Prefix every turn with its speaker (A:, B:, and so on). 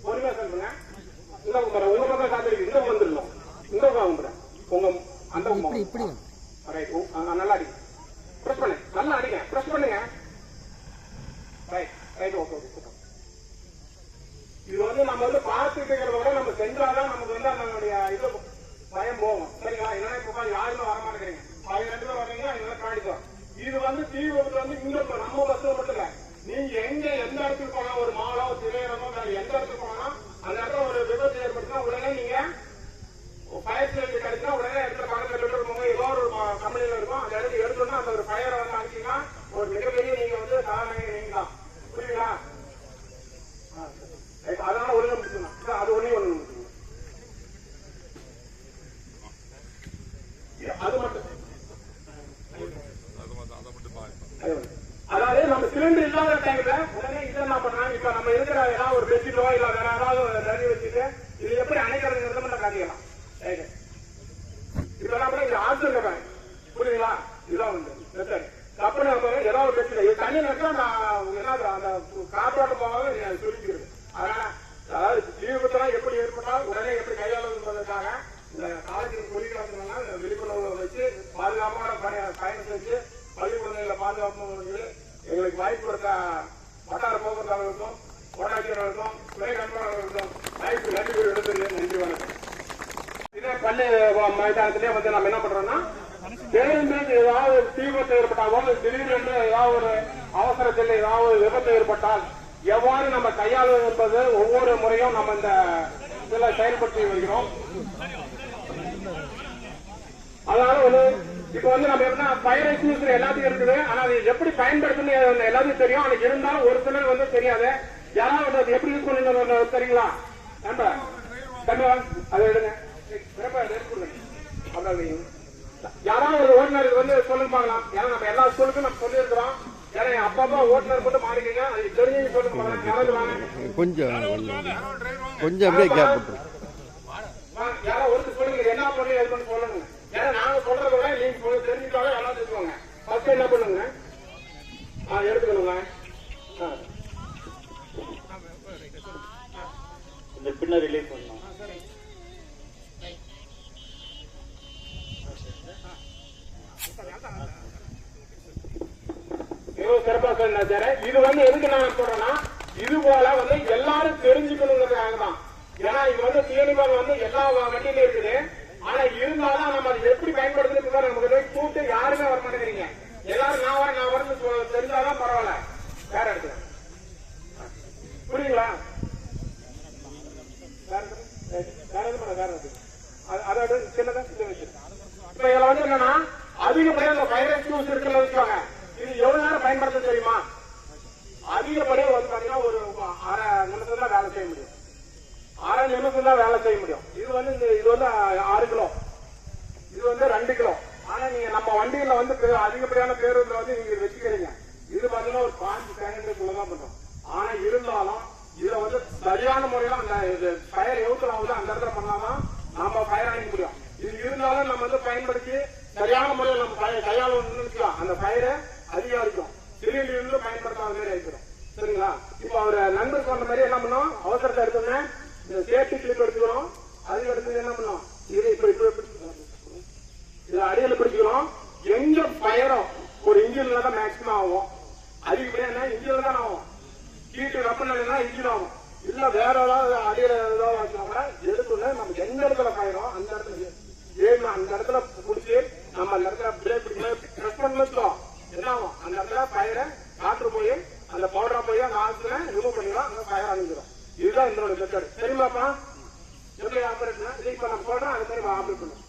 A: பொறுமையா சொல்லுங்க. இந்த உங்க பக்கம் காத்திருக்கு, இந்த வந்துடணும், இந்த பக்கம் உங்க அந்த நல்லா அடிங்க, பிரஸ் பண்ணு, நல்லா அடிங்க, பிரஸ் பண்ணுங்க. இது வந்து நம்ம வந்து பார்த்துட்டு இருக்கிறத விட நம்ம செஞ்சாதான் நமக்கு வந்து அதனுடைய இது பயம் போகும். சரிங்களா? என்னன்னா இப்ப யாருமே வர மாட்டேங்கிறீங்க, 12 பேர் வர்றீங்க, இதெல்லாம் காணிக்கும். இது வந்து தீ விபத்து வந்து இங்க நம்ம பஸ்ல மட்டும் இல்ல, நீங்க எங்க எந்த இடத்துக்கு போனா, ஒரு மாலோ திரையரங்கோ எந்த இடத்துக்கு போனா அந்த இடத்துல ஒரு விபத்து ஏற்படுத்தினா உடனே நீங்க ஃபயர் சர்வீஸ் கிடைச்சா உடனே இடத்துல பக்கத்துல பெட்ரோல் போங்க, ஏதோ ஒரு கம்பெனியில இருக்கும், அந்த இடத்துக்கு எடுத்தோம்னா அந்த ஒரு ஃபயரை வந்து அடிச்சீங்கன்னா ஒரு மிகப்பெரிய நீங்க வந்து சாதனை நீங்க தான். புரியுங்களா? அதனால ஒழுங்கு முடிச்சுக்கணும். அது ஒண்ணே ஒண்ணு முடிச்சுக்கணும். அது மட்டும் அதாவது நம்ம சிலிண்டர் இல்லாத டைம்ல உடனே இதை என்ன பண்ணலாம், இப்ப நம்ம இருக்கிற ஏதாவது ஒரு பெட்ஷீட்டோ இல்ல வேற ஏதாவது தண்ணி வச்சுட்டு இது எப்படி அணைக்கிறதுங்கிறத மட்டும் காட்டிக்கலாம். இதெல்லாம் கூட இங்க ஆட்கள் இருக்காங்க. புரியுதுங்களா? இதுதான் வந்து மெத்தட். கப்பல் ஏதாவது ஒரு பெட்ஷீட் இது தண்ணி நினைச்சா என்ன அந்த காற்றோட்டம் போகாத சுருக்கிறது. அதனால அதாவது தீ விபத்துலாம் எப்படி ஏற்பட்டால் உடனே எப்படி கையாளுவதற்காக இந்த காலேஜுக்கு சொல்லிக்கலாம் விழிப்புணர்வு வச்சு பாதுகாப்பான பயணம் செஞ்சு பள்ளிக்கூடங்களில் பாதுகாப்பு எங்களுக்கு வாய்ப்பு கொடுத்த வட்டார போக்குவரத்தாளர்களுக்கும் ஓட்டாட்சியர்களுக்கும் துறை கண்காணிகளுக்கும் வாய்ப்பு நன்றி எடுத்துள்ளேன். நன்றி, வணக்கம். இதே பள்ளி மைதானத்திலே வந்து நம்ம என்ன பண்றோம்னா, பேருந்து ஏதாவது தீ விபத்து ஏற்பட்டாலும் திடீரென்று ஏதாவது ஒரு அவசரத்தில் ஏதாவது விபத்து ஏற்பட்டால் எவ்வாறு நம்ம கையாளுவது என்பது ஒவ்வொரு முறையும் நம்ம இந்த இதில் செயல்படுத்தி வருகிறோம். அதனால ஒரு இப்ப வந்து நம்ம எப்படின்னா ஃபயர் எக்ஸ்டிங்விஷர் எல்லாத்தையும் இருக்குது, ஆனா அது எப்படி பயன்படுத்தணும் எல்லாத்தையும் தெரியும். அதுக்கு இருந்தாலும் ஒரு சிலர் வந்து தெரியாது. யாராவது அது எப்படி யூஸ் பண்ணி தெரியுங்களா? நம்ப அதை எடுங்க, யாராவது ஒரு ஓட்டுநருக்கு வந்து சொல்லுங்க பார்க்கலாம். ஏன்னா நம்ம எல்லா ஸ்கூலுக்கும் நம்ம சொல்லி இருக்கிறோம். ஏன்னா அப்பப்போ ஓட்டுநர் மட்டும் மாறிக்கீங்க, அது தெரிஞ்சு சொல்லுங்க பார்க்கலாம். யாராவது வாங்க, கொஞ்சம் அப்படியே கேப் யாரோ ஒருத்தர் சொல்லுங்க, என்ன பண்ணி அது பண்ணி சொல்லணுங்க. ஏன்னா நாங்க சொல்றத விட நீங்க தெரிஞ்சுக்காக எல்லாம் தெரிஞ்சுக்கோங்க. ஃபர்ஸ்ட் என்ன பண்ணுங்க, எடுத்துக்கணுங்க. இந்த பின்ன ரிலீஸ் பண்ணணும். சிறப்பா சொன்ன. இது வந்து எதுக்கு நான் சொல்றேன்னா, இது போல வந்து எல்லாரும் தெரிஞ்சுக்கணுங்கிறதுக்காக தான். ஏன்னா இது வந்து தீயணைப்பு வந்து எல்லா வண்டியிலும் இருக்குது. ஆனா இருந்தாலும் நம்ம அதை எப்படி பயன்படுத்துறதுக்கு நமக்கு கூட்டு யாருமே வர மாட்டேங்கிறீங்க. எல்லாரும் நான் வரது தெரிஞ்சாதான் பரவாயில்ல, வேற இடத்துல. புரியுங்களா? அதோட சின்னதா வச்சு இப்ப இதுல வந்து என்னன்னா, அதிகப்படியாக இந்த ஃபயர் எக்ஸ்டிங்விஷர் இருக்கிறத வச்சுக்காங்க. இது எவ்வளவு நேரம் பயன்படுத்த தெரியுமா? அதிகப்படியாக வந்து பாத்தீங்கன்னா ஒரு 1/2 நிமிஷம் தான் வேலை செய்ய முடியும். 1/2 நிமிஷம் தான் வேலை செய்ய முடியும். இது வந்து இது வந்து 6 கிலோ, இது வந்து 2 கிலோ. ஆனா நீங்க நம்ம வண்டியில வந்து அதிகப்படியான பேருந்துல வந்து நீங்க வச்சுக்கிறீங்க. இது பாத்தீங்கன்னா ஒரு 5 செகண்டுக்குள்ளதான் பண்றோம். ஆனா இருந்தாலும் இதுல வந்து சரியான முறையில அந்த ஃபயர் எவ்வளவு ஆகுது அந்த இடத்துல பண்ணாதான் நம்ம ஃபயர் அணிக்க முடியும். இது இருந்தாலும் நம்ம வந்து பயன்படுத்தி சரியான முறையில் நம்ம கையாளலாம். அந்த ஃபயரை அதிகரிக்கும், சிறியிலிருந்து பயன்படுத்தாத மாதிரி ஆயிடும். சரிங்களா? இப்ப அவர் நண்பர் சொன்ன மாதிரி என்ன பண்ணோம், அவசரத்தை எடுத்தோம்னா இந்த சேஃப்டி கிளிப் எடுத்துக்கணும். அதுக்கு அடுத்தது என்ன பண்ணோம், இது இப்ப இது அடியில் பிடிச்சுக்கணும். எங்க ஃபயரும் ஒரு இன்ஜின்ல தான் மேக்சிமம் ஆகும். அதிகப்படியா இன்ஜின்ல தான் ஆகும். கீட்டு வெப்பநிலைனா இன்ஜின் ஆகும். இல்ல வேற ஏதாவது அடியில ஏதாவது வச்சோம்னா எடுத்துள்ள நம்ம எந்த இடத்துல ஃபயரும் அந்த இடத்துல அந்த இடத்துல பிடிச்சி நம்ம அந்த இடத்துல பிரேக் பிரஸ் பண்ணோம் என்ன ஆகும், அந்த இடத்துல ஃபயரை காற்று போய் அந்த பவுடரா போய் அந்த ஆக்சிஜனை ரிமூவ் பண்ணிக்கலாம், அந்த ஃபயர் அணிஞ்சிடும். இதுதான் இதனோட மெத்தட். சரிங்களாப்பா? எப்படி ஆபரேட் இப்ப நம்ம சொல்றோம் அது மாதிரி ஆபரேட் பண்ணும்.